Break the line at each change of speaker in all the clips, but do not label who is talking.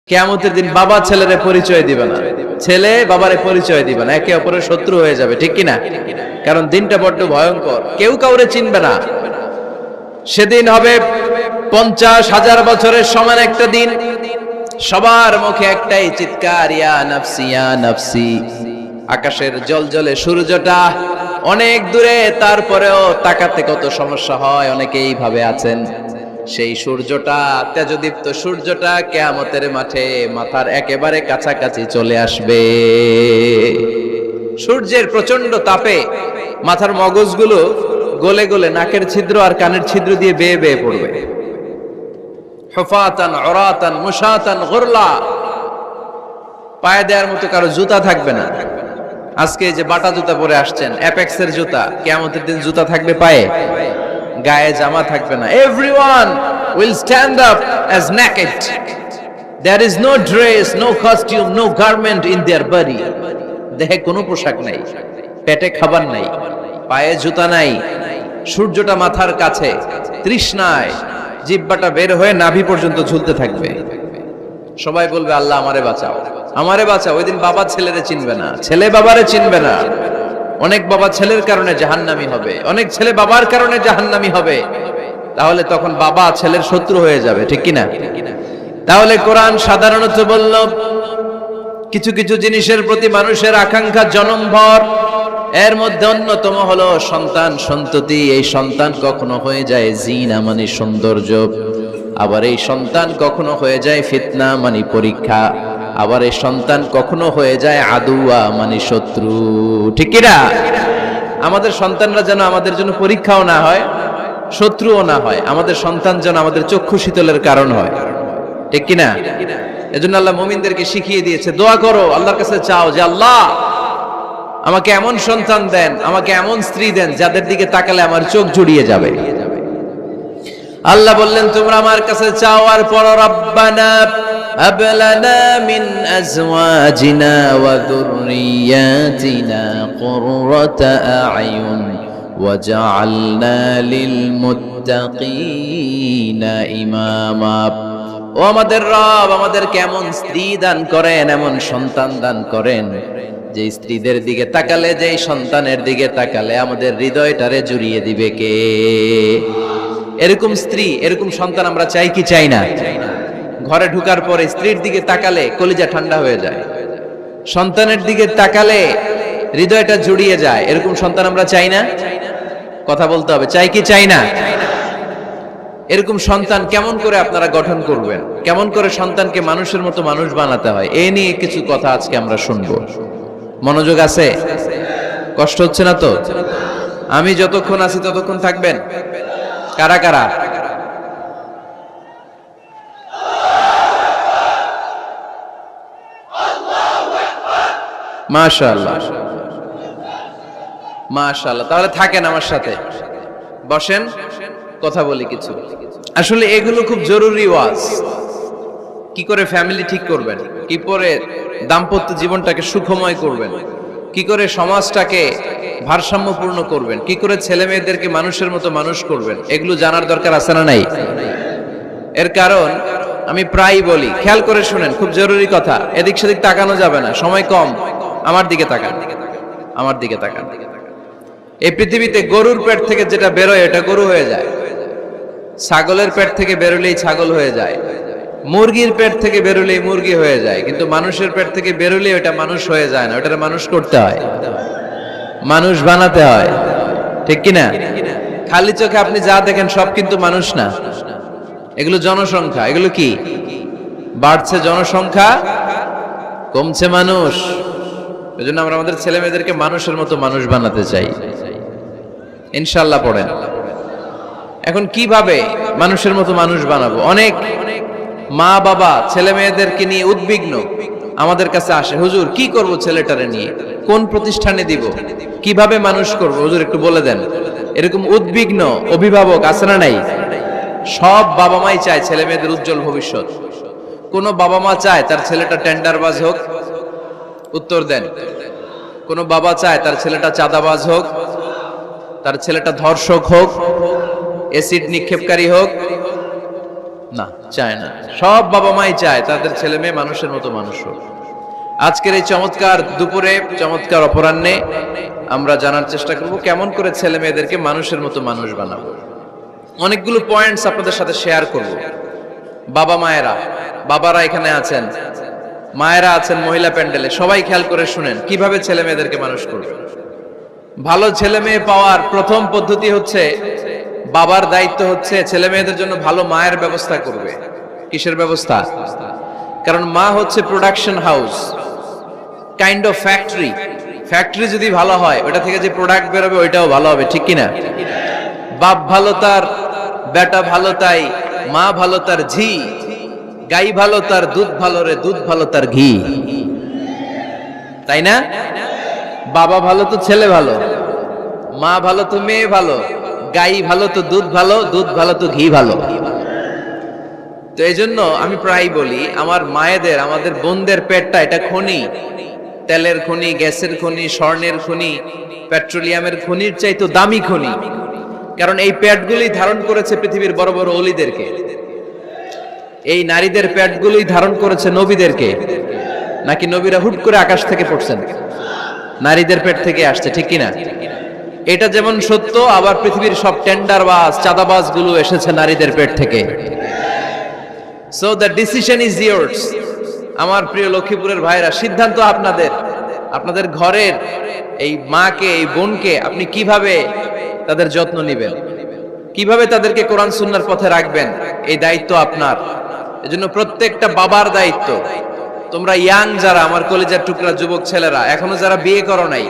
কিয়ামতের দিন বাবা ছেলেরে পরিচয় দিবে না, ছেলে বাবারে পরিচয় দিবে না, একে অপরের শত্রু হয়ে যাবে, ঠিক কিনা? কারণ দিনটা বড্ড ভয়ঙ্কর, কেউ কাউরে চিনবে না। সেদিন হবে 50,000 বছরের সমান একটা দিন। সবার মুখে একটাই চিৎকার, ইয়া নাফসি ইয়া নাফসি। আকাশের জ্বলজ্বলে সূর্যটা অনেক দূরে, তারপরেও তাকাতে কত সমস্যা হয়, অনেকে এইভাবে আছেন। সেই সূর্যটা, তেজদীপ্ত সূর্যটা কিয়ামতের মাঠে মাথার একেবারে কাছাকাছি চলে আসবে। সূর্যের প্রচন্ড তাপে মাথার মগজগুলো গলে গলে নাকের ছিদ্র আর কানের ছিদ্র দিয়ে বেয়ে বেয়ে পড়বে। হুফাতান উরাতান মুশাতান গুরলা, পায়ে দেওয়ার মতো কারো জুতা থাকবে না। আজকে যে বাটা জুতা পরে আসছেন, অ্যাপেক্সের জুতা, কিয়ামতের দিন জুতা থাকবে পায়ে, গায়ে জামা থাকবে না। Everyone will stand up as naked. There is no dress, no costume, no garment in their body. দেহে কোনো পোশাক নাই, পেটে খাবার নাই, পায়ে জুতা নাই, সূর্যটা মাথার কাছে, তৃষ্ণায় জিহ্বাটা বের হয়ে নাভি পর্যন্ত ঝুলতে থাকবে। সবাই বলবে, আল্লাহ আমারে বাঁচাও, আমারে বাঁচাও। ওই দিন বাবা ছেলেরে চিনবে না, ছেলে বাবারে চিনবে না। অনেক বাবা ছেলের কারণে জাহান্নামী হবে, অনেক ছেলে বাবার কারণে জাহান্নামী হবে। তাহলে তখন বাবা ছেলের শত্রু হয়ে যাবে, ঠিক কিনা? তাহলে কোরআন সাধারণত বলল, কিছু কিছু জিনিসের প্রতি মানুষের আকাঙ্ক্ষা জনমভর, এর মধ্যে অন্যতম হলো সন্তান সন্ততি। এই সন্তান কখনো হয়ে যায় জিনা মানে সৌন্দর্য, আবার এই সন্তান কখনো হয়ে যায় ফিতনা মানে পরীক্ষা, আবার এই সন্তান কখনো হয়ে যায় আদুয়া মানে শত্রু, ঠিক কিনা? আমাদের সন্তানরা যেন আমাদের জন্য পরীক্ষাও না হয়, শত্রুও না হয়। আমাদের সন্তান যেন আমাদের চক্ষু শীতলের কারণ হয়, ঠিক কিনা? এজন্য আল্লাহ মুমিনদেরকে শিখিয়ে দিয়েছে, দোয়া করো, আল্লাহর কাছে চাও যে আল্লাহ আমাকে এমন সন্তান দেন, আমাকে এমন স্ত্রী দেন যাদের দিকে তাকালে আমার চোখ জুড়িয়ে যাবে। আল্লাহ বললেন, তোমরা আমার কাছে চাও আর পড়ো, রব্বানা হাব লানা মিন আজওয়াজিনা ওয়া যুররিয়াতিনা কুররাতা আ'য়ুন ওয়াজআলনা লিল মুত্তাকিনা ইমামা। ও আমাদের রব, আমাদেরকে এমন স্ত্রী দান করেন, এমন সন্তান দান করেন যে স্ত্রীদের দিকে তাকালে, যে সন্তানের দিকে তাকালে আমাদের হৃদয়টারে জুড়িয়ে দিবে কে? এরকম স্ত্রী, এরকম সন্তান আমরা চাই কি চাই না? ঘরে ঢুকার পরে স্ত্রীর দিকে তাকালে কলিজা ঠান্ডা হয়ে যায়, সন্তানের দিকে তাকালে হৃদয়টা জুড়িয়ে যায়। এরকম সন্তান আমরা চাই না? কথা বলতে হবে, চাই কি চাই না? এরকম সন্তান কেমন করে আপনারা গঠন করবেন, কেমন করে সন্তানকে মানুষের মতো মানুষ বানাতে হয়, এ নিয়ে কিছু কথা আজকে আমরা শুনবো। মনোযোগ আছে? কষ্ট হচ্ছে না তো? আমি যতক্ষণ আছি ততক্ষণ থাকবেন? কারা কারা? মাশাআল্লাহ, মাশাআল্লাহ। তাহলে থাকেন আমার সাথে, বসেন, কথা বলি কিছু। আসলে এগুলো খুব জরুরি ওয়াজ। কি করে ফ্যামিলি ঠিক করবেন, কি করে দাম্পত্য জীবনটাকে সুখময় করবেন, কি করে সমাজটাকে ভারসাম্যপূর্ণ করবেন, কি করে ছেলে মেয়েদেরকে মানুষের মতো মানুষ করবেন, এগুলো জানার দরকার আছে না নাই? এর কারণ আমি প্রায়ই বলি, খেয়াল করে শুনেন, খুব জরুরি কথা, এদিক সেদিক তাকানো যাবে না, সময় কম। আমার দিকে তাকান, আমার দিকে তাকান। এই পৃথিবীতে গরুর পেট থেকে যেটা বেরোয় এটা গরু হয়ে যায়, ছাগলের পেট থেকে বেরোলেই ছাগল হয়ে যায়, মুরগির পেট থেকে বেরোলেই মুরগি হয়ে যায়, কিন্তু মানুষের পেট থেকে বেরোলেই ওটা মানুষ হয়ে যায় না, ওটা মানুষ করতে হয়, মানুষ বানাতে হয়, ঠিক কিনা? খালি চোখে আপনি যা দেখেন সব কিন্তু মানুষ না, এগুলো জনসংখ্যা। এগুলো কি? বাড়ছে জনসংখ্যা, কমছে মানুষ। এজন্য আমরা আমাদের ছেলে মেয়েদেরকে মানুষের মতো মানুষ বানাতে চাই, ইনশাআল্লাহ। পড়েন। এখন কিভাবে মানুষের মতো মানুষ বানাবো? অনেক মা বাবা ছেলে মেয়েদেরকে নিয়ে উদ্বিগ্ন, আমাদের কাছে আসে, হুজুর কি করব ছেলেটারে নিয়ে, কোন প্রতিষ্ঠানে দিব, কিভাবে মানুষ করব, হুজুর একটু বলে দেন। এরকম উদ্বিগ্ন অভিভাবক আছে না নাই? সব বাবা মাই চায় ছেলে মেয়েদের উজ্জ্বল ভবিষ্যৎ। কোন বাবা মা চায় তার ছেলেটা টেন্ডারবাজ হোক? উত্তর দেন। কোন বাবা চায় তার ছেলেটা চাঁদাবাজ হোক, তার ছেলেটা ধর্ষক হোক, এসিড নিক্ষেপকারী হোক? না, চায় না। সব বাবা মাই চায় তাদের ছেলে মেয়ে মানুষের মতো মানুষ হোক। আজকের এই চমৎকার দুপুরে, চমৎকার অপরাহ্নে আমরা জানার চেষ্টা করব কেমন করে ছেলে মেয়েদেরকে মানুষের মতো মানুষ বানাবো। অনেকগুলো পয়েন্টস আপনাদের সাথে শেয়ার করব। বাবা মায়েরা, বাবারা এখানে আছেন, মায়েরা আছেন মহিলা প্যান্ডেলে, সবাই খেয়াল করে শুনেন কিভাবে ছেলে মেয়েদেরকে মানুষ করবে। ভালো ছেলে মেয়ে পাওয়ার প্রথম পদ্ধতি হচ্ছে, বাবার দায়িত্ব হচ্ছে ছেলে মেয়েদের জন্য ভালো মায়ের ব্যবস্থা করবে। কিসের ব্যবস্থা? কারণ মা হচ্ছে production house, kind of factory. Factory যদি ভালো হয়, ওটা থেকে যে প্রোডাক্ট বেরোবে ওইটাও ভালো হবে, ঠিক কিনা? বাপ ভালো তার বেটা ভালো তাই, মা ভালো তার ঝি, গাই ভালো তার দুধ ভালো রে, দুধ ভালো তার ঘি, তাই না? বাবা ভালো তো ছেলে ভালো, মা ভালো তো মেয়ে ভালো, গাই ভালো তো দুধ ভালো, দুধ ভালো তো ঘি ভালো। তো এই জন্য আমি প্রায় বলি, আমার মায়েদের, আমাদের বোনদের পেটটা এটা খনি, তেলের খনি, গ্যাসের খনি, স্বর্ণের খনি, পেট্রোলিয়ামের খনির চাইতো দামি খনি। কারণ এই পেটগুলি ধারণ করেছে পৃথিবীর বড় বড় অলিদেরকে। এই নারীদের পেটগুলোই ধারণ করেছে নবীদেরকে। নাকি নবীরা হুট করে আকাশ থেকে পড়ছেন? নারীদের পেট থেকে আসছে, ঠিক কিনা? এটা যেমন সত্য, আবার পৃথিবীর সব টেন্ডারবাজ, চাঁদাবাজ গুলো এসেছে নারীদের পেট থেকে। So the decision is years. আমার প্রিয় লক্ষ্মীপুরের ভাইরা, সিদ্ধান্ত আপনাদের। আপনাদের ঘরের এই মাকে, এই বোনকে আপনি কিভাবে তাদের যত্ন নেবেন, কিভাবে তাদেরকে কোরআন সুন্নাহর পথে রাখবেন, এই দায়িত্ব আপনার। এজন্য প্রত্যেকটা বাবার দায়িত্ব। তোমরা ইয়াং যারা, আমার কলেজের টুকরা যুবক ছেলেরা, এখনো যারা বিয়ে করো নাই,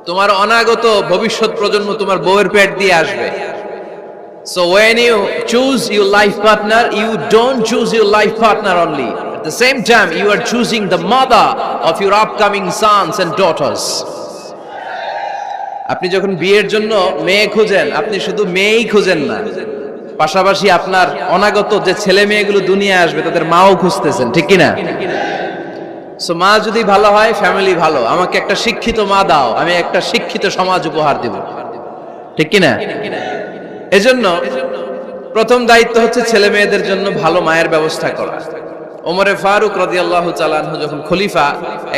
তোমার অনাগত ভবিষ্যৎ প্রজন্ম তোমার বউয়ের পেট দিয়ে আসবে। So when you choose your life partner, you don't choose your life partner only. At the same time, you are choosing the mother of your upcoming sons and daughters. আপনি যখন বিয়ের জন্য মেয়ে খুঁজেন, আপনি শুধু মেয়েই খুঁজেন না, পাশাপাশি আপনার অনাগত যে ছেলে মেয়েগুলো দুনিয়ায় আসবে তাদের মাও খুঁজতেছেন, ঠিক কিনা? সো মা যদি ভালো হয়, ফ্যামিলি ভালো। আমাকে একটা শিক্ষিত মা দাও, আমি একটা শিক্ষিত সমাজ উপহার দিব, ঠিক কিনা? এজন্য প্রথম দায়িত্ব হচ্ছে ছেলে মেয়েদের জন্য ভালো মায়ের ব্যবস্থা করা। ওমরে ফারুক রাদিয়াল্লাহু তাআলা আনহু যখন খলিফা,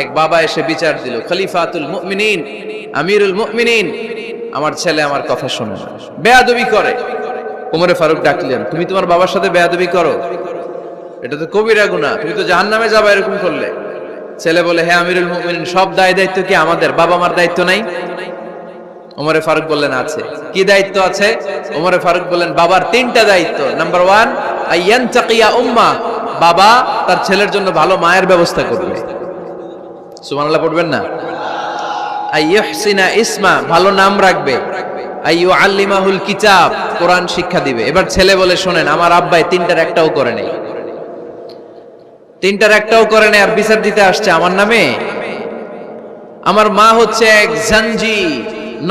এক বাবা এসে বিচার দিল, খলিফাতুল মুমিনিন, আমিরুল মুমিনিন, আমার ছেলে আমার কথা শোনে না, বেয়াদবি করে। ওমরে ফারুক ডাকলেন, তুমি তোমার বাবার সাথে বেয়াদবি করো? এটা তো কবিরা গুনাহ, তুমি তো জাহান্নামে যাবে এরকম করলে। ছেলে বলে, হে আমিরুল মুমিনিন, সব দায়িত্ব কি আমাদের? বাবা মার দায়িত্ব নাই? ওমরে ফারুক বললেন, আছে। কি দায়িত্ব আছে? ওমরে ফারুক বললেন, বাবার তিনটা দায়িত্ব। নাম্বার 1, আইয়ানতাকিয়া উম্মা, বাবা তার ছেলের জন্য ভালো মায়ের ব্যবস্থা করবে। সুবহানাল্লাহ পড়বেন না? আইয়ুহসিনা ইসমা, ভালো নাম রাখবে। আইয়ুআল্লিমাহুল কিতাব, কোরআন শিক্ষা দিবে। এবার ছেলে বলে, শোনেন, আমার আব্বাই তিনটার একটাও করে নাই, আর বিচার দিতে আসছে আমার নামে। আমার মা হচ্ছে এক জাঞ্জি,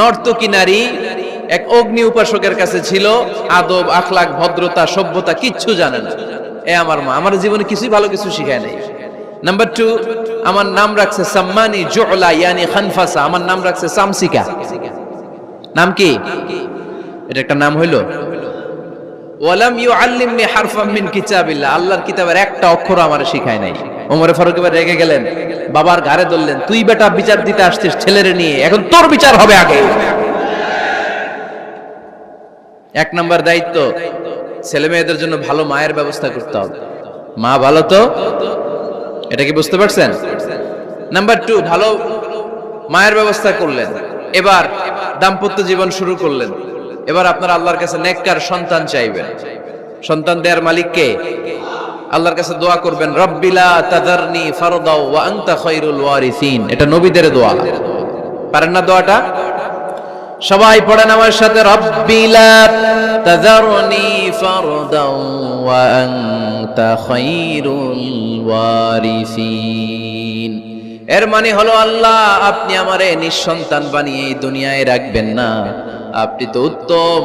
নর্তকী নারী, এক অগ্নি উপাসকের কাছে ছিল, আদব, আখলাক, ভদ্রতা, সভ্যতা কিচ্ছু জানে না। আমার মা আমার জীবনে কিছুই ভালো কিছু শিখায় নাই। নাম্বার 2, আমার নাম রাখছে সাম্মানি জুলা, ইয়ানি খানফাসা, আমার নাম রাখছে সামসিকা। নাম কি? এটা একটা নাম হইল? ওয়ালাম ইউআল্লিমনি হারফাম মিন কিতাবিল্লাহ, আল্লাহর কিতাবের একটা অক্ষর আমারে শিখায় নাই। ওমরে ফারুক এবার রেগে গেলেন, বাবার ঘাড়ে ধরলেন, তুই বেটা বিচার দিতে আসছিস ছেলেরে নিয়ে, এখন তোর বিচার হবে আগে। 1 নাম্বার দায়িত্ব, ছেলে মেয়েদের জন্য ভালো মায়ের ব্যবস্থা করতে হবে। মা ভালো তো, এটা কি বুঝতে পারছেন? নাম্বার 2, ভালো মায়ের ব্যবস্থা করলেন। এবার দাম্পত্য জীবন শুরু করলেন। এবার আপনার আল্লাহর কাছে নেককার সন্তান চাইবেন। সন্তান দেওয়ার মালিক কে? আল্লাহর কাছে দোয়া করবেন, রব্বিলা তাযারনি ফারদাও ওয়া আনতা খায়রুল ওয়ারিসিন। এটা নবীদের দোয়া, পারেন না দোয়াটা? সবাই পড়েন আমার সাথে, রব্বিলা তাযারনি ফারদাও ওয়া আনতা খায়রুল ওয়ারিসিন। এর মানে হলো, আল্লাহ আপনি আমারে নিঃসন্তান বানিয়ে এই দুনিয়ায় রাখবেন না, আপনি তো উত্তম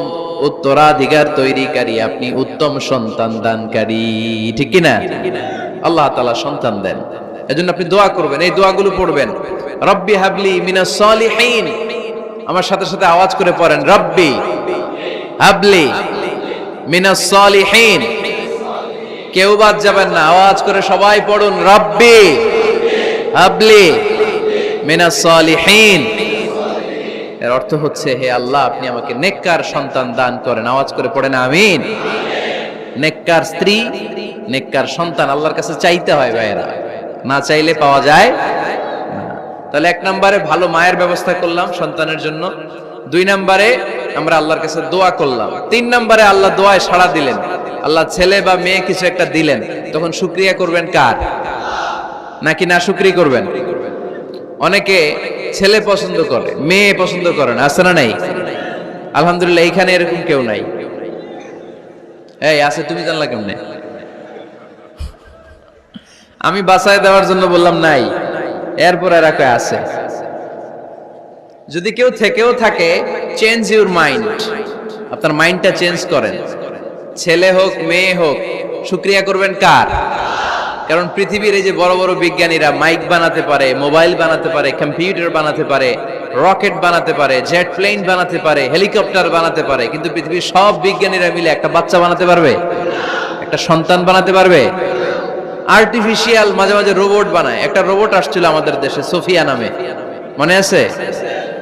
উত্তরাধিকার তৈরিকারী, আপনি উত্তম সন্তান দানকারী, ঠিক কিনা? আল্লাহ তাআলা সন্তান দেন, এজন্য আপনি দোয়া করবেন, এই দোয়াগুলো পড়বেন। রব্বি হাবলি মিনাস সালিহিন, আমার সাথে সাথে আওয়াজ করে পড়েন, রব্বি হাবলি মিনাস সালিহিন। কেউ বাদ যাবেন না, আওয়াজ করে সবাই পড়ুন, রাব্বি হাবলি মিনাস সালিহিন। এর অর্থ হচ্ছে, হে আল্লাহ, আপনি আমাকে নেককার সন্তান দান করেন। আওয়াজ করে পড়েন আমিন। নেককার স্ত্রী, নেককার সন্তান আল্লাহর কাছে চাইতে হয় ভাইয়েরা, না চাইলে পাওয়া যায় না। তাহলে 1 নম্বরে ভালো মায়ের ব্যবস্থা করলাম সন্তানের জন্য, 2 নম্বরে আমরা আল্লাহর কাছে দোয়া করলাম, 3 নম্বরে আল্লাহ দোয়ায় সাড়া দিলেন, আল্লাহ ছেলে বা মেয়ে কিছু একটা দিলেন, তখন শুকরিয়া করবেন কার? নাকি না শুকরিয়া করবেন? অনেকে ছেলে পছন্দ করে, মেয়ে পছন্দ করে না, আছে না নাই? আলহামদুলিল্লাহ এইখানে এরকম কেউ নাই। এই আছে, তুমি জানলা কেমনে? আমি বাঁচায় দেওয়ার জন্য বললাম নাই, এরপর এরা কয় আছে। যদি কেউ থেকেও থাকে, চেঞ্জ ইউর মাইন্ড, আপনার মাইন্ডটা চেঞ্জ করেন। ছেলে হোক মেয়ে হোক, শুকরিয়া করবেন কার? কারণ পৃথিবীর এই যে বড় বড় বিজ্ঞানীরা মাইক বানাতে পারে, মোবাইল বানাতে পারে, কম্পিউটার বানাতে পারে, রকেট বানাতে পারে, জেট প্লেন বানাতে পারে, হেলিকপ্টার বানাতে পারে, কিন্তু পৃথিবীর সব বিজ্ঞানীরা মিলে একটা বাচ্চা বানাতে পারবে? একটা সন্তান বানাতে পারবে? আর্টিফিশিয়াল মাঝে মাঝে রোবট বানায়। একটা রোবট আসছিল আমাদের দেশে, সোফিয়া নামে, মনে আছে?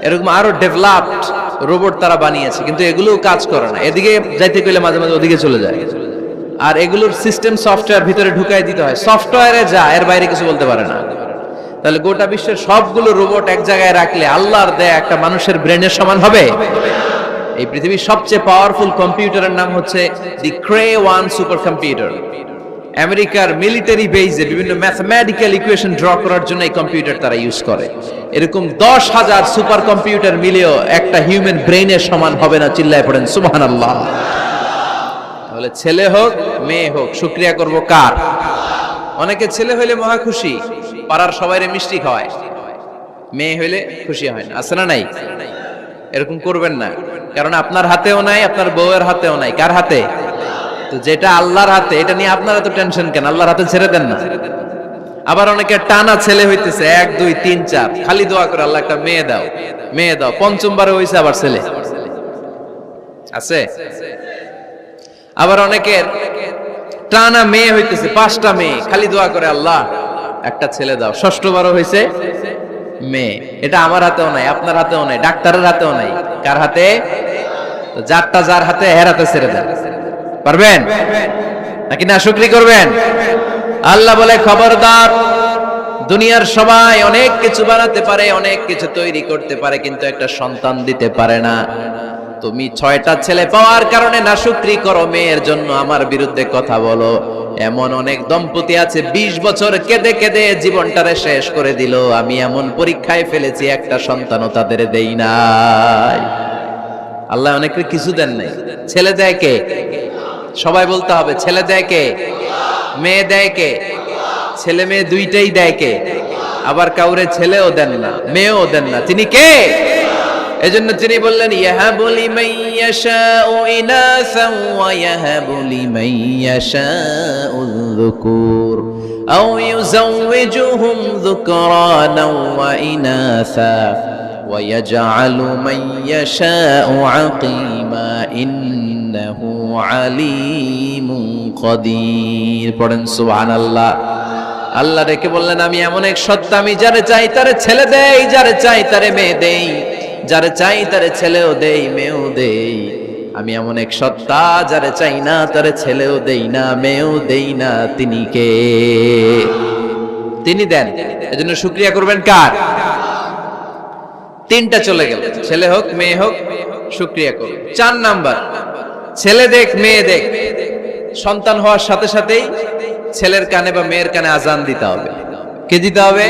এরকম আরো ডেভেলপড রোবট তারা বানিয়েছে, কিন্তু এগুলোও কাজ করে না। এদিকে যাইতে গেলে মাঝে মাঝে ওদিকে চলে যায়। আর এগুলোর সিস্টেম সফটওয়্যার ভিতরে ঢুকাই দিতে হয়, সফটওয়্যারে যা, এর বাইরে কিছু বলতে পারে না। তাহলে গোটা বিশ্বের সবগুলো রোবট এক জায়গায় রাখলে আল্লাহর দেয়া একটা মানুষের ব্রেনের সমান হবে? এই পৃথিবীর সবচেয়ে পাওয়ারফুল কম্পিউটারের নাম হচ্ছে দি ক্রে-1 সুপার কম্পিউটার। আমেরিকার মিলিটারি বেজে বিভিন্ন ম্যাথমেটিক্যাল ইকুয়েশন ড্র করার জন্য এই কম্পিউটার তারা ইউজ করে। এরকম 10,000 সুপার কম্পিউটার মিলেও একটা হিউম্যান ব্রেইনের সমান হবে না। চিল্লায় পড়েন সুবহানাল্লাহ। তাহলে ছেলে হোক মেয়ে হোক, শুকরিয়া করব কার? অনেকে ছেলে হইলে মহা খুশি, পাড়ার সবাইরে মিষ্টি খাওয়ায়, মেয়ে হইলে খুশি হয় না, আছে না নাই? এরকম করবেন না, কারণ আপনার হাতেও নাই, আপনার বউয়ের হাতেও নাই। কার হাতে? তো যেটা আল্লাহর হাতে, এটা নিয়ে আপনারা তো টেনশন কেন? আল্লাহর হাতে ছেড়ে দেন না। আবার অনেকে টানা ছেলে হইতেছে, 1 2 3 4, খালি দোয়া করে আল্লাহ একটা মেয়ে দাও, মেয়ে দাও। 5ম বারে হইছে আবার ছেলে, আছে? আবার অনেকের টানা মেয়ে হইতেছে, 5টা মেয়ে, খালি দোয়া করে আল্লাহ একটা ছেলে দাও। 6ষ্ঠ বারও হইছে মেয়ে। এটা আমার হাতেও নাই, আপনার হাতেও নাই, ডাক্তারের হাতেও নাই। কার হাতে? যারটা যার হাতে, এর হাতে ছেড়ে দেন। পারবেন নাকি না শুকরি করবেন? আল্লাহ বলে, খবরদার, দুনিয়ার সবাই অনেক কিছু বানাতে পারে, অনেক কিছু তৈরি করতে পারে, কিন্তু একটা সন্তান দিতে পারে না। তুমি 6টা ছেলে পাওয়ার কারণে না শুকরি করো, মেয়ের জন্য আমার বিরুদ্ধে কথা বলো। এমন অনেক দম্পতি আছে 20 বছর কেঁদে কেঁদে জীবনটারে শেষ করে দিল। আমি এমন পরীক্ষায় ফেলেছি, একটা সন্তানও তাদের দেই নাই। আল্লাহ অনেকের কিছু দেন নাই। ছেলে দেয় কে? সবাই বলতে হবে, ছেলে দেয় কে? মেয়ে দেয় কে? ছেলে মেয়ে দুইটাই দেয় কে? আবার কাউরে ছেলেও দেন না, মেয়েও দেন না, তিনি কে? এজন্য তিনি বললেন, ইয়াহাবু লিমান ইয়াশাউ ইনাসান ওয়া ইয়াহাবু লিমান ইয়াশাউ যুকুর আও ইউযাওয়িজুহুম যুকরানাও ওয়া ইনাসা ওয়া ইয়াজআলু মান ইয়াশাউ আকীমা ইন্নাহু আলীমুন কাদির। পড়েন সুবহানাল্লাহ। আল্লাহ রেখে বললেন, আমি এমন এক সত্তা, আমি যারে চাই তারে ছেলে দেই, যারে চাই তারে মেয়ে দেই, যারে চাই তারে ছেলেও দেই, মেয়েও দেই। আমি এমন এক সত্তা, যারে চাই না তারে ছেলেও দেই না, মেয়েও দেই না। তিনি কে? তিনি দেন। এজন্য শুকরিয়া করবেন কার? 3টা চলে গেল, ছেলে হোক মেয়ে হোক, শুকরিয়া করুন। 4 নাম্বার, ছেলে দেখ মেয়ে দেখ, সন্তান হওয়ার সাথে সাথেই ছেলের কানে বা মেয়ের কানে আজান দিতে হবে। কে দিতে হবে?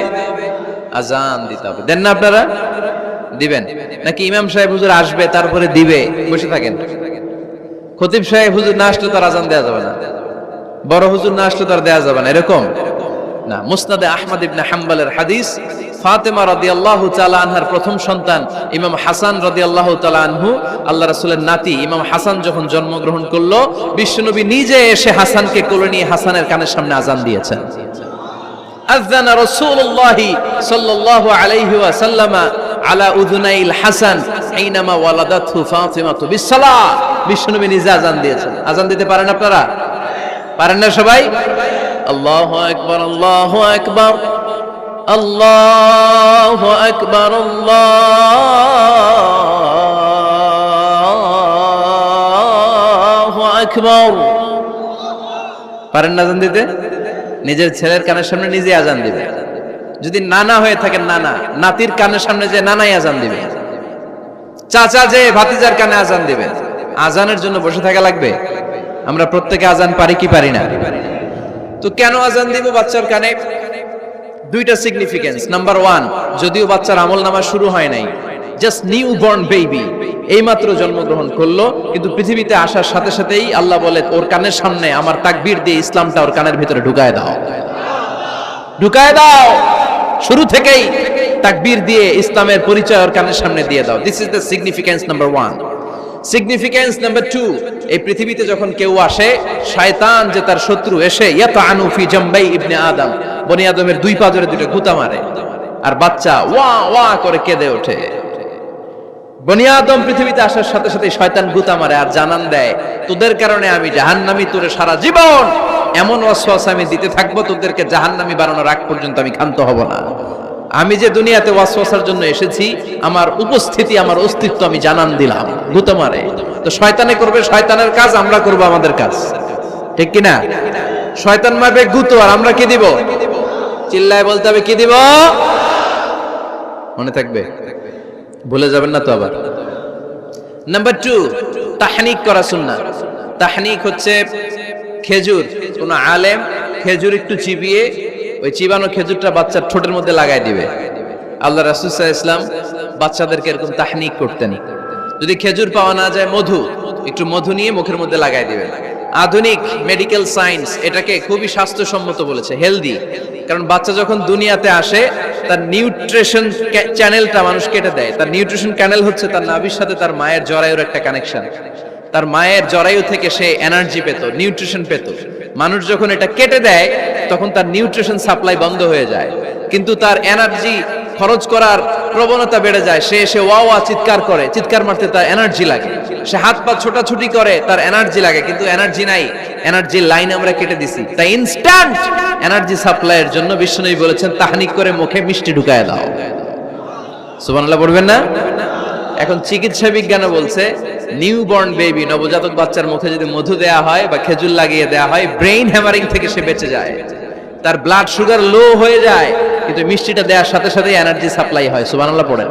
আজান দিতে হবে। দেন না আপনারা? দিবেন নাকি ইমাম সাহেব হুজুর আসবে তারপরে দিবে, বসে থাকেন? খতিব সাহেব হুজুর না আসলে তার আজান দেওয়া যাবে না, বড় হুজুর না আসলে তার দেওয়া যাবে না, এরকম না। মুসনাদে আহমদ ইবনে হাম্বলের হাদিস, ফাতেমা রাদিয়াল্লাহু তাআলা আনহার প্রথম সন্তান ইমাম হাসান রাদিয়াল্লাহু তাআলা আনহু, আল্লাহ রাসূলের নাতি ইমাম হাসান যখন জন্মগ্রহণ করলো, বিশ্বনবী নিজে এসে হাসানকে কোলে নিয়ে হাসানের কানের সামনে আজান দিয়েছেন। আযানা রাসূলুল্লাহ সাল্লাল্লাহু আলাইহি ওয়াসাল্লাম আলা উযুনাইল হাসান হাইনামা ওয়ালাদাতহু ফাতিমাতু বিসসালাহ, বিশ্বনবী নিজে আযান দিয়েছেন। আযান দিতে পারেন আপনারা? পারেন না সবাই? আল্লাহু আকবার, আল্লাহু আকবার, আল্লাহু আকবার, আল্লাহু আকবার। পারেন না আযান দিতে? নিজের ছেলের কানের সামনে নিজে আযান দিবে। যদি নানা হয়ে থাকেন, নানা নাতির কানের সামনে যে নানাই আযান দিবে, চাচা যে ভাতিজার কানে আযান দিবে। আযানের জন্য বসে থাকা লাগবে? আমরা প্রত্যেকে আযান পারি কি পারি না? তো কেন আযান দিব বাচ্চার কানে? দুইটা সিগনিফিকেন্স। নাম্বার 1, যদিও বাচ্চার আমলনামা শুরু হয় নাই, জাস্ট নিউ বর্ন বেবি, এইমাত্র জন্মগ্রহণ করলো, কিন্তু পৃথিবীতে আসার সাথে সাথেই আল্লাহ বলে ওর কানের সামনে আমার তাকবীর দিয়ে ইসলামটা ওর কানের ভিতরে ঢুকায় দাও, ঢুকায় দাও। শুরু থেকেই তাকবীর দিয়ে ইসলামের পরিচয় ওর কানের সামনে দিয়ে দাও। This is the significance number 1। Significance number 2, এই পৃথিবীতে যখন কেউ আসে, শয়তান যে তার শত্রু এসে ইয়াতানু ফি জামবাই ইবনে আদম, বনি আদমের দুই পা ধরে দুটো গুতা মারে, আর বাচ্চা ওয়া ওয়া করে কেঁদে ওঠে। বনি আদম পৃথিবীতে আসার সাথে সাথে শয়তান গুতা মারে আর জানান দেয়, তোদের কারণে আমি জাহান্নামী, তোরে সারা জীবন এমন ওয়াসওয়াসা আমি দিতে থাকবো, তোদেরকে জাহান্নামী বানানোর আগ পর্যন্ত আমি ক্ষান্ত হব না। আমি যে দুনিয়াতে ওয়াসওয়াসার জন্য এসেছি, আমার উপস্থিতি, আমার অস্তিত্ব আমি জানান দিলাম, গুতা মারে। তো শয়তানে করবে শয়তানের কাজ, আমরা করব আমাদের কাজ, ঠিক কি না? শয়তান মারবে গুতো, আর আমরা কি দিব? চিল্লায় বলতে হবে কি দিব? মনে থাকবে, ভুলে যাবেন না তো আবার। নাম্বার 2, তাহনিক করা সুন্নাহ। তাহনিক হচ্ছে খেজুর, কোন আলেম খেজুর একটু চিবিয়ে ওই চিবানো খেজুরটা বাচ্চার ঠোঁটের মধ্যে লাগাই দিবে। আল্লাহ রাসূল সাল্লাল্লাহু আলাইহি ওয়াসাল্লাম বাচ্চাদেরকে এরকম তাহনিক করতেন। যদি খেজুর পাওয়া না যায়, মধু, একটু মধু নিয়ে মুখের মধ্যে লাগাই দিবেন। আধুনিক মেডিকেল সায়েন্স এটাকে খুবই স্বাস্থ্যসম্মত বলেছে, হেলদি। কারণ বাচ্চা যখন দুনিয়াতে আসে, তার নিউট্রিশন চ্যানেলটা মানুষ কেটে দেয়। তার নিউট্রিশন চ্যানেল হচ্ছে তার নাভির সাথে তার মায়ের জরায়ুর একটা কানেকশন। তার মায়ের জরায়ু থেকে সে এনার্জি পেত, নিউট্রিশন পেত। মানুষ যখন এটা কেটে দেয়, তখন তার নিউট্রিশন সাপ্লাই বন্ধ হয়ে যায়, কিন্তু তার এনার্জি খরচ করার প্রবণতা বেড়ে যায়। সে এসে ওয়া ওয়া চিৎকার করে, চিৎকার মারতে তার এনার্জি লাগে। সে হাত পা ছোটাছুটি করে, তার এনার্জি লাগে, কিন্তু এনার্জি নাই, এনার্জির লাইন আমরা কেটে দিছি। তাই ইনস্ট্যান্ট এনার্জি সাপ্লাইয়ের জন্য বিশ্বনবী বলেছেন, তাহনিক করে মুখে মিষ্টি ঢুকায় দাও। সুবহানাল্লাহ পড়বেন না? এখন চিকিৎসা বিজ্ঞানও বলছে, নিউবর্ন বেবি, নবজাতক বাচ্চার মুখে যদি মধু দেয়া হয় বা খেজুর লাগিয়ে দেয়া হয়, ব্রেইন হ্যামারিং থেকে সে বেঁচে যায়। তার ব্লাড সুগার লো হয়ে যায়, কিন্তু মিষ্টিটা দেওয়ার সাথে সাথে এনার্জি সাপ্লাই হয়। সুবহানাল্লাহ পড়েন।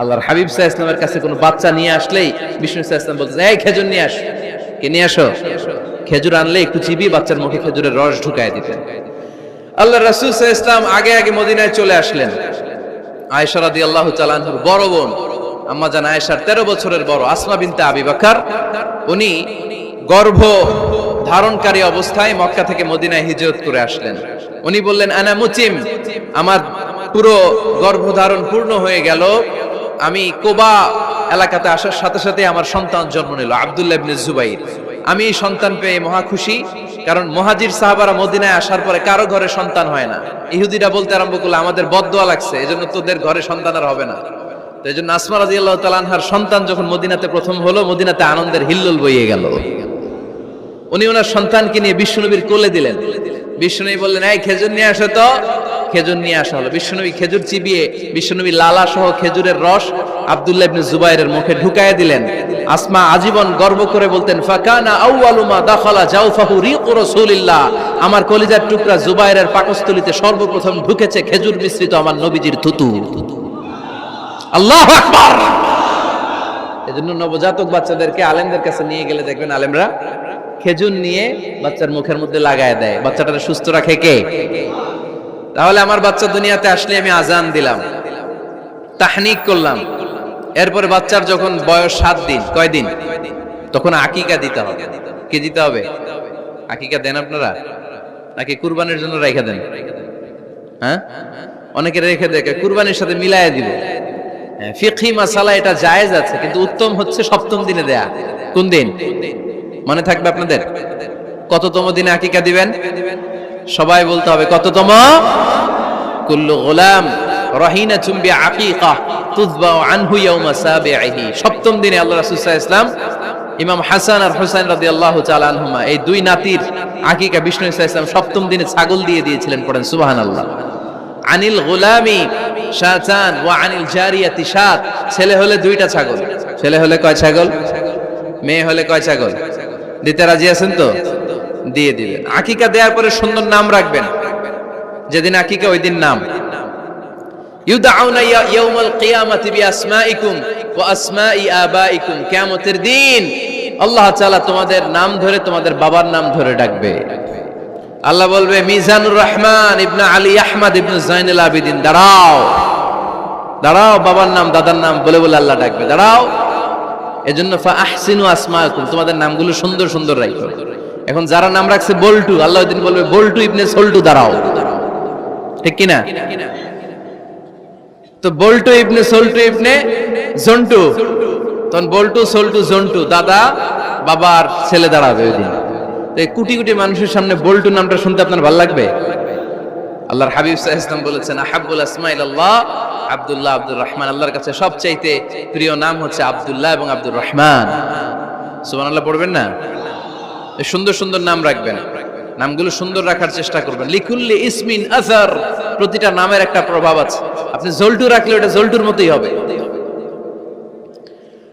আল্লাহর হাবিব সাল্লাল্লাহু আলাইহি ওয়াসাল্লামের কাছে কোনো বাচ্চা নিয়ে আসলেই বিষ্ণু সাল্লাল্লাহু আলাইহি ওয়াসাল্লাম বলতেন, এই খেজুর নিয়ে আস, কে নিয়ে আসো। খেজুর আনলে একটু চিবিয়ে বাচ্চার মুখে খেজুরের রস ঢুকায় দিতেন। আল্লাহর রাসূল সাল্লাল্লাহু আলাইহি ওয়াসাল্লাম আগে আগে মদিনায় চলে আসলেন। আয়েশা রাদিয়াল্লাহু তাআলা আনহার বড় বোন, আম্মা জান আয়েশার 13 বছরের বড় আসমা বিনতে আবি বকর, উনি গর্ভ ধারণকারী অবস্থায় মক্কা থেকে মদিনায় হিজরত করে আসলেন। উনি বললেন, আনা মুতিম, আমার পুরো গর্ভধারণ পূর্ণ হয়ে গেল, আমি কোবা এলাকাতে আসার সাথে সাথে আমার সন্তান জন্ম নিল, আব্দুল্লাহ ইবনে জুবাইর। আমি এই সন্তান পেয়ে মহা খুশি, কারণ মুহাজির সাহাবারা মদিনায় আসার পরে কারো ঘরে সন্তান হয় না। ইহুদিরা বলতে আরম্ভ করলো, আমাদের বদদোয়া লাগছে, এজন্য তোদের ঘরে সন্তান আর হবে না। তো এই জন্য আসমা রাদিয়াল্লাহু তাআলা আনহার সন্তান যখন মদিনাতে প্রথম হলো, মদিনাতে আনন্দের হিল্লোল বইয়ে গেল। উনি ওনার সন্তানকে নিয়ে বিশ্বনবীর কোলে দিলেন। বিশ্বনবী বললেন, এই খেজুর নিয়ে আসো তো। খেজুর নিয়ে আসা হলো। বিশ্বনবী খেজুর চিবিয়ে বিশ্বনবী লালা সহ খেজুরের রস আব্দুল্লাহ ইবনে জুবাইরের মুখে ঢুকায় দিলেন। আসমা আজীবন গর্ব করে বলতেন, ফাকানা আউয়ালু মা দাখালা জাওফাহু রিকু রাসূলিল্লাহ, আমার কলিজার টুকরা জুবাইরের পাকস্থলীতে সর্বপ্রথম ঢুকেছে খেজুর মিশ্রিত আমার নবীজির থুতু। আল্লাহু আকবার। এজন্য নবজাতক বাচ্চাদেরকে আলেমদের কাছে নিয়ে গেলে দেখবেন আলেমরা খেজুর নিয়ে বাচ্চার মুখের মধ্যে লাগায় দেয়। বাচ্চাটাকে সুস্থ রাখে কে? তাহলে আমার বাচ্চা দুনিয়াতে আসলে আমি আজান দিলাম, তাহনিক করলাম, এরপরে বাচ্চার যখন বয়স 7 দিন, কয়দিন, তখন আকিকা দিতে হবে। কি দিতে হবে? আকিকা দেন আপনারা নাকি কুরবানির জন্য রেখে দেন? হ্যাঁ, অনেকে রেখে দেখে কুরবানির সাথে মিলায়ে দিব। ফিকহি মাসালা এটা জায়েজ আছে, কিন্তু উত্তম হচ্ছে 7ম দিনে দেয়া। কোন দিন মনে থাকবে আপনাদের? কততম দিনে আকিকা দিবেন? সবাই বলতে হবে কততম? কুল্লু গোলাম রাহিনাতুম বিআকিকা তুযবাউ আনহু ইয়াওমা সাবিহি। সপ্তম দিনে আল্লাহ রাসূল সাল্লাল্লাহু আলাইহি ওয়াসাল্লাম ইমাম হাসান আর হুসাইন রাদিয়াল্লাহু তাআলা আনহুমা এই দুই নাতির আকিকা বিষ্ণু সাল্লাল্লাহু আলাইহি ওয়াসাল্লাম সপ্তম দিনে ছাগল দিয়ে দিয়েছিলেন। পড়েন সুবহানাল্লাহ। আনিল গোলামি শাতান ওয়া আনিল জারিয়াতি শাত। ছেলে হলে দুইটা ছাগল। ছেলে হলে কয় ছাগল? মেয়ে হলে কয় ছাগল? দিতে রাজি আছেন তো? দিয়ে দিবেন। আকিকা দেওয়ার পরে সুন্দর নাম রাখবেন। যেদিন আকিকা ওই দিন নাম। ইউদাউনা ইয়াউমাল কিয়ামাতি বিআসমাইকুম ওয়া আসমাই আবাইকুম। কিয়ামতের দিন আল্লাহ তাআলা তোমাদের নাম ধরে তোমাদের বাবার নাম ধরে ডাকবে। আল্লাহ বলবে মিজানুর রহমান ইবনে আলী আহমদ ইবনে জাইনুল আবিদিন, দাঁড়াও দাঁড়াও, বাবার নাম দাদার নাম বলে বলে আল্লাহ ডাকবে, দাঁড়াও। এজন্য ফা আহসিনু আসমাকুম, তোমাদের নামগুলো সুন্দর সুন্দর রাখো। এখন যারা নাম রাখছে বল্টু, আল্লাহ ওই দিন বলবে বল্টু ইবনে সল্টু, দাঁড়াও। ঠিক কি না? তো বল্টু ইবনে সল্টু ইবনে জন্টু, তখন বল্টু সল্টু জন্টু, দাদা বাবার ছেলে দাঁড়াবে ওই দিন। কোটি কোটি মানুষের সামনে বল্টু নামটা শুনতে আপনার ভালো লাগবে? আল্লাহর হাবিব সাল্লাল্লাহু আলাইহি ওয়াসাল্লাম বলেছেন আহাব্বুল আসমাইল্লাহ আব্দুল্লাহ আব্দুর রহমান। আল্লাহর কাছে সবচাইতে প্রিয় নাম হচ্ছে আব্দুল্লাহ এবং আব্দুর রহমান। সুবহানাল্লাহ পড়বেন না? এই সুন্দর সুন্দর নাম রাখবেন, নামগুলো সুন্দর রাখার চেষ্টা করবেন। লিকুল্লি ইসমিন আসার, প্রতিটা নামের একটা প্রভাব আছে। আপনি জল্টু রাখলে ওটা জল্টুর মতোই হবে,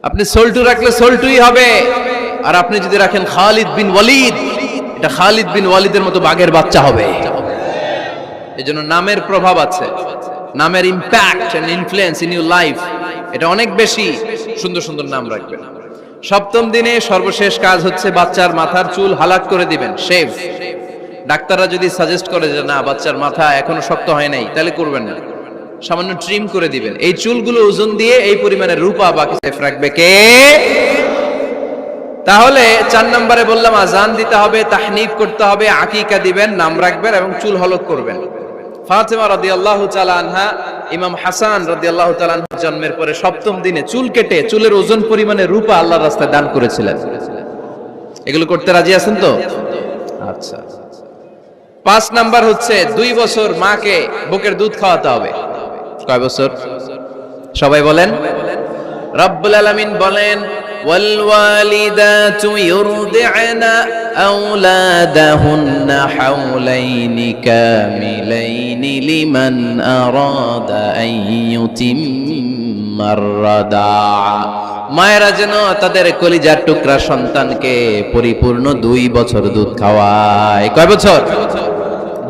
আপনি সল্টু রাখলে সল্টুই হবে। আর আপনি যদি রাখেন খালিদ বিন ওয়ালিদ, এটা খালিদ বিন ওয়ালিদের মতো বাঘের বাচ্চা হবে। এজন্য নামের প্রভাব আছে, নামের impact and influence in your life এটা অনেক বেশি। সুন্দর সুন্দর নাম রাখবেন। সপ্তম দিনে সর্বশেষ কাজ হচ্ছে বাচ্চার মাথার চুল হালাক করে দিবেন, শেভ। ডাক্তাররা যদি সাজেস্ট করে যে না বাচ্চার মাথা এখনো শক্ত হয় নাই, তাহলে করবেন না, সামান্য ট্রিম করে দিবেন। এই চুলগুলো ওজন দিয়ে এই পরিমাণে রূপা বাকি সেফ রাখবে কে? তাহলে 4 নম্বরে বললাম আজান দিতে হবে, তাহনিফ করতে হবে, আকিকা দিবেন, নাম রাখবেন এবং চুল হলক করবেন। ফাতেমা রাদিয়াল্লাহু তাআলা আনহা ইমাম হাসান রাদিয়াল্লাহু তাআলা আনহু জন্মের পরে সপ্তম দিনে চুল কেটে চুলের ওজন পরিমাণে রূপা আল্লাহর রাস্তায় দান করেছিলেন। এগুলো করতে রাজি আছেন তো? আচ্ছা। 5 নাম্বার হচ্ছে 2 বছর মাকে বুকের দুধ খাওয়াতে হবে। কয় বছর? সবাই বলেন। রব্বুল আলামিন বলেন ওয়াল ওয়ালিদাতু ইউরদি'না আওলাদাহুন্না হাওলাইনি কামিলাইনি লিমান আরাদা আন ইউতিম্মার রাদা'a। মায়েরা যেন তাদের কলিজার টুকরা সন্তানকে পরিপূর্ণ 2 বছর দুধ খাওয়ায়। কয় বছর?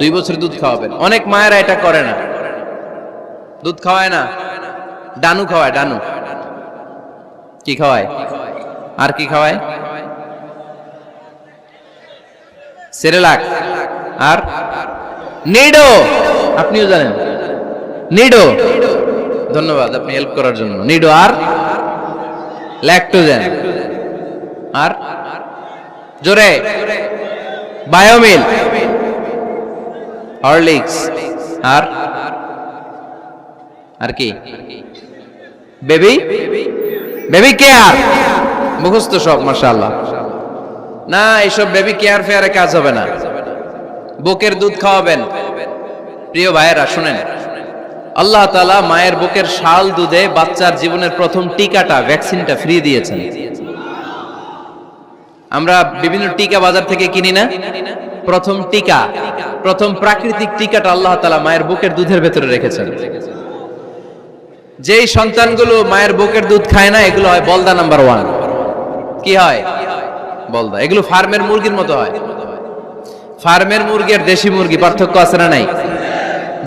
2 বছর দুধ খাওয়াবেন। অনেক মায়েরা এটা করে না, দুধ খাওয়ায় না, ডানু খাওয়ায়। ডানু কি খাওয়ায়? আর কি খাওয়ায়? সেরেলাক আর নিডো। আপনিও জানেন নিডো? ধন্যবাদ আপনি হেল্প করার জন্য। নিডো আর ল্যাকটোজেন আর জোরে বায়োমিল, হরলিক্স আর আর কি? Baby baby care. মুখস্থ সব মাশাআল্লাহ। না, এইসব বেবি কেয়ার ফেয়ারে কাজ হবে না। বুকের দুধ খাওয়াবেন। প্রিয় ভাইয়েরা শুনেন, আল্লাহ তাআলা মায়ের বুকের শাল দুধে বাচ্চার জীবনের প্রথম টিকাটা, ভ্যাকসিনটা ফ্রি দিয়েছেন। আমরা বিভিন্ন টিকা বাজার থেকে কিনি না? প্রথম টিকা, প্রথম প্রাকৃতিক টিকাটা আল্লাহ তাআলা মায়ের বুকের দুধের ভেতরে রেখেছেন। যেই সন্তানগুলো মায়ের বুকের দুধ খায় না, এগুলো হয় বলদা নাম্বার 1। কি হয়? বলদা। এগুলো ফার্মের মুরগির মতো হয়। ফার্মের মুরগি আর দেশি মুরগি পার্থক্য আছে না নাই?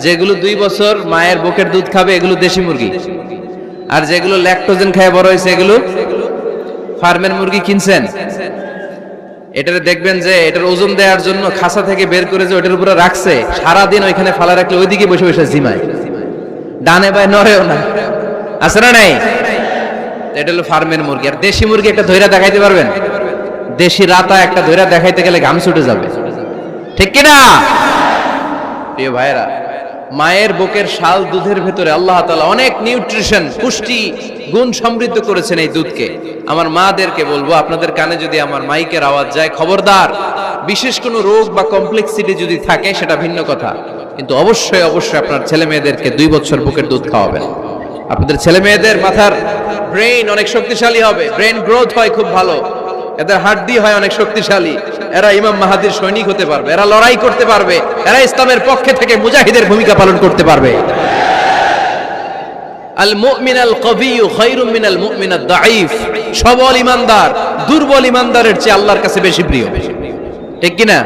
যেগুলো 2 বছর মায়ের বুকের দুধ খাবে এগুলো দেশি মুরগি, আর যেগুলো ল্যাকটোজেন খায় বড় হয়েছে এগুলো ফার্মের মুরগি। কিনছেন? এটারে দেখবেন যে এটার ওজন দেওয়ার জন্য খাসা থেকে বের করে যে ওটার উপরে রাখছে, সারাদিন ওইখানে ফালা রাখলে ওইদিকে বসে বসে জিমায়, ডানে বাই নড়েও না। আছে না নাই? এটা হলো ফার্মের মুরগি। আর দেশি মুরগি একটা ধইরা দেখাইতে পারবেন? দেশি রাতা একটা ধইরা দেখাইতে গেলে ঘাম ছুটে যাবে, ঠিক কিনা? প্রিয় ভাইরা, মায়ের বুকের শাল দুধের ভেতরে আল্লাহ তাআলা অনেক নিউট্রিশন, পুষ্টি গুণ সমৃদ্ধ করেছেন এই দুধকে। আমার মাদেরকে বলবো, আপনাদের কানে যদি আমার মাইকের আওয়াজ যায়, খবরদার, বিশেষ কোনো রোগ বা কমপ্লেক্সিটি যদি থাকে সেটা ভিন্ন কথা, কিন্তু অবশ্যই অবশ্যই আপনার ছেলে মেয়েদেরকে 2 বছর বুকের দুধ খাওয়াবেন। আপনাদের ছেলে মেয়েদের মাথার ব্রেইন অনেক শক্তিশালী হবে, ব্রেইন গ্রোথ হয় খুব ভালো, এদের হাড্ডি হয় অনেক শক্তিশালী, এরা ইমাম মাহাদির সৈনিক হতে পারবে, এরা লড়াই করতে পারবে, এরা ইসলামের পক্ষে থেকে মুজাহিদের ভূমিকা পালন করতে পারবে। আল মুমিন আল কবিয়্যু খায়রুম মিনাল মুমিন আদ দাঈফ। সবল ইমানদার দুর্বল ইমানদারের চেয়ে আল্লাহর কাছে বেশি প্রিয়, ঠিক কি না?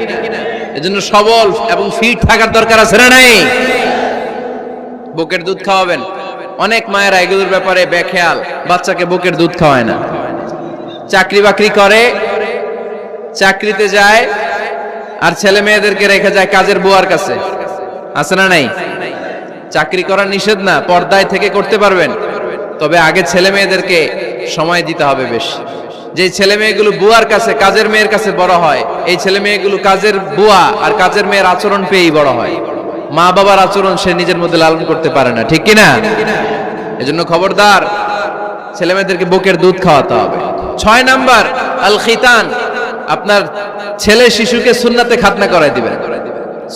এজন্য সবল এবং ফিট থাকার দরকার আছে না নাই? বুকের দুধ খাওয়াবেন। অনেক মায়েরা এগুলোর ব্যাপারে বেখেয়াল, বাচ্চাকে বুকের দুধ খাওয়ায় না। চাকরি বাকরি করে, চাকরিতে যায়, আর ছেলে মেয়েদেরকে রেখে যায় কাজের বুয়ার কাছে, আছে না নাই? চাকরি করা নিষেধ না, পর্দায় থেকে করতে পারবেন, তবে আগে ছেলে মেয়েদেরকে সময় দিতে হবে বেশি। যে ছেলে মেয়েগুলো বুয়ার কাছে, কাজের মেয়ের কাছে বড় হয়, এই ছেলে মেয়েগুলো কাজের বুয়া আর কাজের মেয়ের আচরণ পেয়েই বড় হয়। মা বাবার আচরণ সে নিজের মধ্যে লালন করতে পারে না, ঠিক কিনা? এজন্য খবরদার, ছেলে মেয়েদেরকে বুকের দুধ খাওয়াতে হবে। 6 নাম্বার আল খিতান। আপনার ছেলে শিশুকে সুন্নাতে খাতনা করাই দিবেন।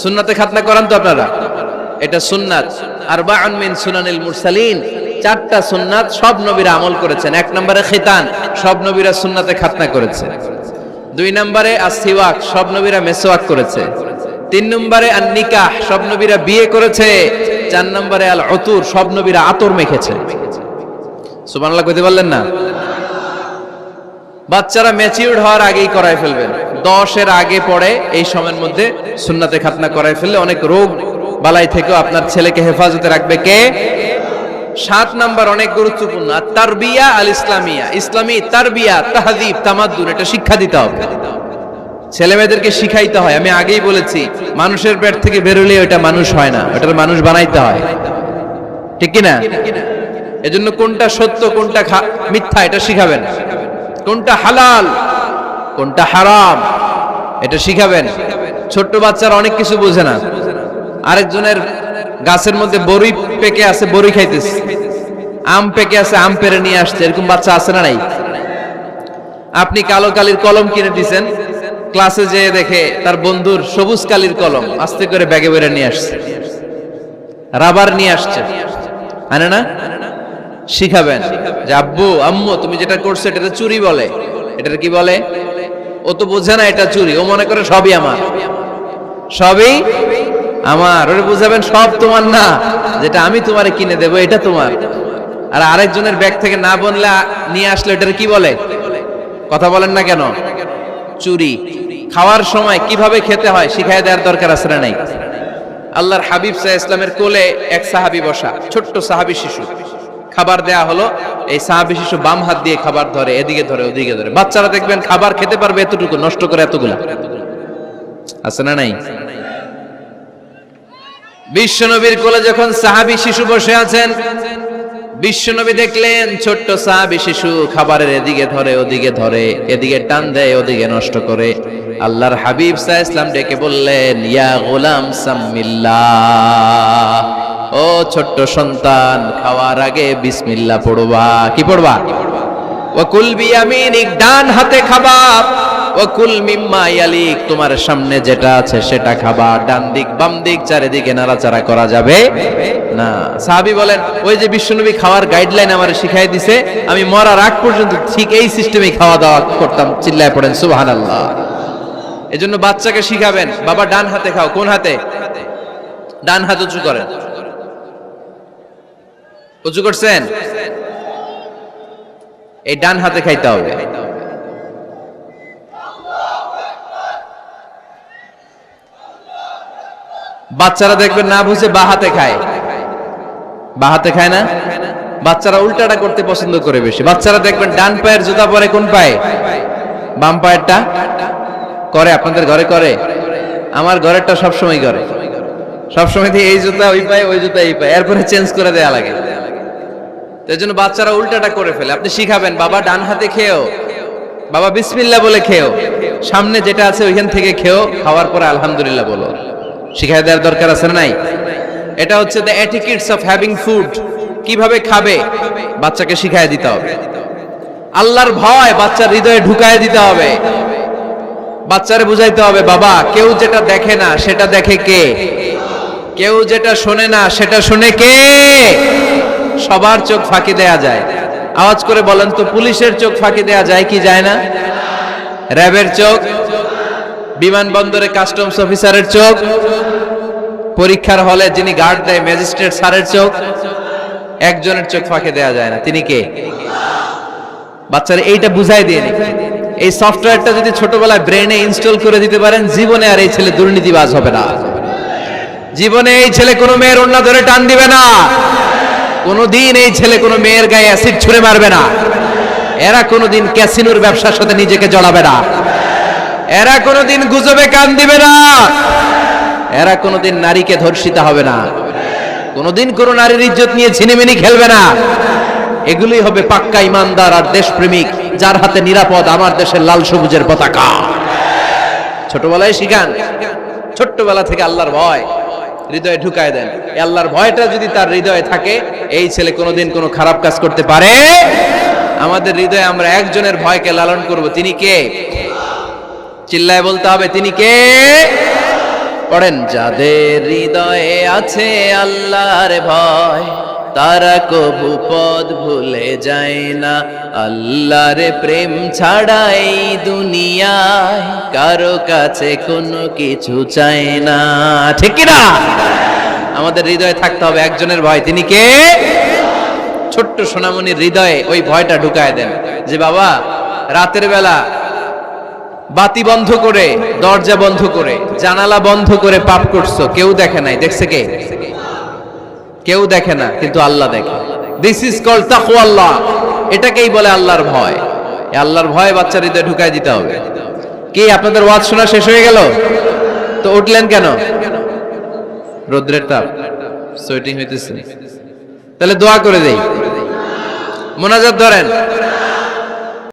সুন্নাতে খাতনা করান তো আপনারা? এটা সুন্নাত। আরবাউন মিন সুনানিল মুরসালিন, 4টা সুন্নাত সব নবীরা আমল করেছেন। 1 নম্বরে খিতান, সব নবীরা সুন্নাতে খাতনা করেছে। 2 নম্বরে আসসিওয়াক, সব নবীরা মেসওয়াক করেছে। 3 নম্বরে আন নিকাহ, সব নবীরা বিয়ে করেছে। 4 নম্বরে আল উতুর, সব নবীরা আতর মেখেছে। সুবহানাল্লাহ কইতে পারলেন না? বাচ্চারা ম্যাচিউরড হওয়ার আগেই করায় ফেলবেন। 10 এর আগে পরে এই সময়ের মধ্যে সুন্নাতে খাতনা করায় ফেললে অনেক রোগ বালাই থেকেও আপনার ছেলেকে হেফাজতে রাখবে কে? 7 নাম্বার অনেক গুরুত্বপূর্ণ, তারবিয়া আল ইসলামিয়া। ইসলামী তারবিয়া, তাহযীব, তামাদ্দুন, এটা শিক্ষা দিতে হবে। ছেলে মেয়েদেরকে শিখাইতে হয়। আমি আগেই বলেছি, মানুষের পেট থেকে বেরোলে ওটা মানুষ হয় না, ওটার মানুষ বানাইতে হয়, ঠিক কি না? এজন্য কোনটা সত্য কোনটা মিথ্যা এটা শিখাবেন, কোনটা হালাল কোনটা হারাম এটা শিখাবেন। ছোট্ট বাচ্চারা অনেক কিছু বোঝে না। আরেকজনের গাছের মধ্যে বড়ি পেকে আছে, বড়ি খাইতেছে, আম পেকে আছে, আম পেরে নিয়ে আসছে, এরকম বাচ্চা আছে না নাই? আপনি কালো কালির কলম কিনে দিয়েছেন, ক্লাসে যেয়ে দেখে তার বন্ধুর সবুজ কালির কলম আস্তে করে ব্যাগে বেরে নিয়ে আসছে, রাবার নিয়ে আসছে, আনে না? শিখাবেন যে আব্বু আম্মু তুমি যেটা করছো এটা চুরি বলে, এটা কি বলে? ও তো বোঝে না এটা চুরি, ও মনে করে সবই আমার, সবই আমার। ওরে বুঝাবেন সব তোমার না, যেটা আমি তোমারে কিনে দেবো এটা তোমার। আর আরেকজনের ব্যাগ থেকে না বললে নিয়ে আসলে এটার কি বলে? কথা বলেন না কেন? চুরি। খাওয়ার সময় কিভাবে খেতে হয় শিখায় দেওয়ার দরকার আছে না নাই? আল্লাহর হাবিব সাল্লাল্লাহু আলাইহি ওয়াসাল্লামের কোলে এক সাহাবী বসা, ছোট্ট সাহাবী শিশু, খাবার দেয়া হলো। এই সাহাবী শিশু বাম হাত দিয়ে খাবার ধরে, এদিকে ধরে ওদিকে ধরে। বাচ্চারা দেখবেন খাবার খেতে পারবে এতটুকু, নষ্ট করে এতগুলা, আছে না নাই? বিশ্বনবীর কোলে যখন সাহাবী শিশু বসে আছেন, বিশ্বনবী দেখলেন ছোট্ট সাহাবী শিশু খাবারের এদিকে ধরে ওদিকে ধরে, এদিকে টান দেয় ওদিকে নষ্ট করে। আল্লাহর হাবিব সাল্লাল্লাহু আলাইহি ওয়াসাল্লাম ডেকে বললেন, ইয়া গোলাম সাম্মিল্লাহ, ও ছোট্ট সন্তান, খাওয়ার আগে বিসমিল্লাহ পড়বা। কি পড়বা? ওয়া কুল বিয়ামিনিক, ডান হাতে খাবা। ওয়া কুল মিম্মা ইয়ালিক, তোমার সামনে যেটা আছে সেটা খাবা। ডান দিক বাম দিক চারিদিকে নাড়াচাড়া করা যাবে না। সাহাবী বলেন, ওই যে বিশ্বনবী খাওয়ার গাইডলাইন আমারে শিখাই দিছে, আমি মরার আগ পর্যন্ত ঠিক এই সিস্টেমেই খাওয়া দাওয়া করতাম। চিল্লায় পড়েন সুবহানাল্লাহ। এজন্য বাচ্চাকে শিখাবেন, বাবা ডান হাতে খাও। কোন হাতে? ডান হাত উঁচু করেন। উঁচু করছেন? এই ডান হাতে খাইতে হবে। বাচ্চারা দেখবেন না বুঝে বা হাতে খায়, বা হাতে খায় না। বাচ্চারা উল্টাটা করতে পছন্দ করে বেশি। বাচ্চারা দেখবেন ডান পায়ের জুতা পরে কোন পায়ে? বাম পায়েরটা করে। আপনাদের ঘরে করে? আমার ঘরেরটা সবসময় করে। সবসময় এই জুতা ওই পায়ে, ওই জুতা এই পায়ে, এরপরে চেঞ্জ করে দেয়া লাগে। এই জন্য বাচ্চারা উল্টাটা করে ফেলে। আপনি শিখাবেন, বাবা ডান হাতে খেও, বাবা বিসমিল্লাহ বলে খেও, সামনে যেটা আছে ওইখান থেকে খেও, খাওয়ার পরে আলহামদুলিল্লাহ বলো। শিখাই দেওয়ার দরকার আছে না নাই? এটা হচ্ছে the etiquettes of having food. কিভাবে খাবে বাচ্চাকে শিখাই দিতে হবে। আল্লাহর ভয় বাচ্চার হৃদয়ে ঢুকায় দিতে হবে। বাচ্চারে বুঝাইতে হবে, বাবা কেউ যেটা দেখে না সেটা দেখে কে? কেউ যেটা শোনে না সেটা শুনে কে? সবার চোখ ফাঁকি দেয়া যায়। আওয়াজ করে বলেন তো, পুলিশের চোখ ফাঁকি দেয়া যায় কি যায় না? র্যাবের চোখ, বিমানবন্দরে কাস্টমস অফিসারের চোখ, পরীক্ষার হলে যিনি গার্ড দেয় ম্যাজিস্ট্রেট স্যারের চোখ, একজনের চোখ ফাঁকি দেয়া যায় না। তিনি কে? বাচ্চারা এইটা বুঝাই দিয়ে নি। এই সফটওয়্যারটা যদি ছোটবেলায় ব্রেনে ইনস্টল করে দিতে পারেন, জীবনে আর এই ছেলে দুর্নীতিবাজ হবে না। জীবনে এই ছেলে কোনো মেয়ের ওড়না ধরে টান দিবে না। কোনোদিন এই ছেলে কোনো মেয়ের গায়ে অ্যাসিড ছুঁড়ে মারবে না। এরা কোনোদিন ক্যাসিনোর ব্যবসার সাথে নিজেকে জড়াবে না। এরা কোনোদিন গুজবে কান দিবে না। এরা কোনোদিন নারীকে ধর্ষিতা হবে না। কোনোদিন কোনো নারীর ইজ্জত নিয়ে ছিনিমিনি খেলবে না। এগুলি হবে পাক্কা ইমানদার আর দেশপ্রেমিক, যার হাতে নিরাপদ আমার দেশের লাল সবুজের পতাকা। ছোটবেলায় শিখান, ছোট্টবেলা থেকে আল্লাহর ভয় হৃদয়ে ঢুকায় দেন। এই আল্লাহর ভয়টা যদি তার হৃদয়ে থাকে, এই ছেলে কোনোদিন কোনো খারাপ কাজ করতে পারে। আমাদের হৃদয়ে আমরা একজনের ভয়কে লালন করব। তিনি কে? চিল্লায় বলতে হবে, তিনি কে? পড়েন, যাদের হৃদয়ে আছে আল্লাহর ভয়, তারা কবু পথ ভুলে যায় না। আল্লাহর প্রেম ছাড়া এই দুনিয়ায় কারো কাছে কোনো কিছু চায় না। ঠিক কি না? আমাদের হৃদয়ে থাকতে হবে একজনের ভয়। তিনি কে? ছোট্ট সোনামণির হৃদয়ে ওই ভয়টা ঢুকায় দেন যে বাবা, রাতের বেলা বাতি বন্ধ করে, দরজা বন্ধ করে, জানালা বন্ধ করে পাপ করছো, কেউ দেখে নাই। দেখছে কে? কেউ দেখে না, কিন্তু আল্লাহ দেখে। দিস ইজ কল্ড তাকওয়াল্লাহ। এটাকেই বলে আল্লাহর ভয়। এই আল্লাহর ভয় বাচ্চার হৃদয়ে ঢুকায় দিতে হবে। কি আপনাদের ওয়াজ শোনা শেষ হয়ে গেল? তো উঠলেন কেন? রোদ্রের তাপ, সোয়েটিং হইতেছে। তাহলে দোয়া করে দেই, মোনাজাত ধরেন।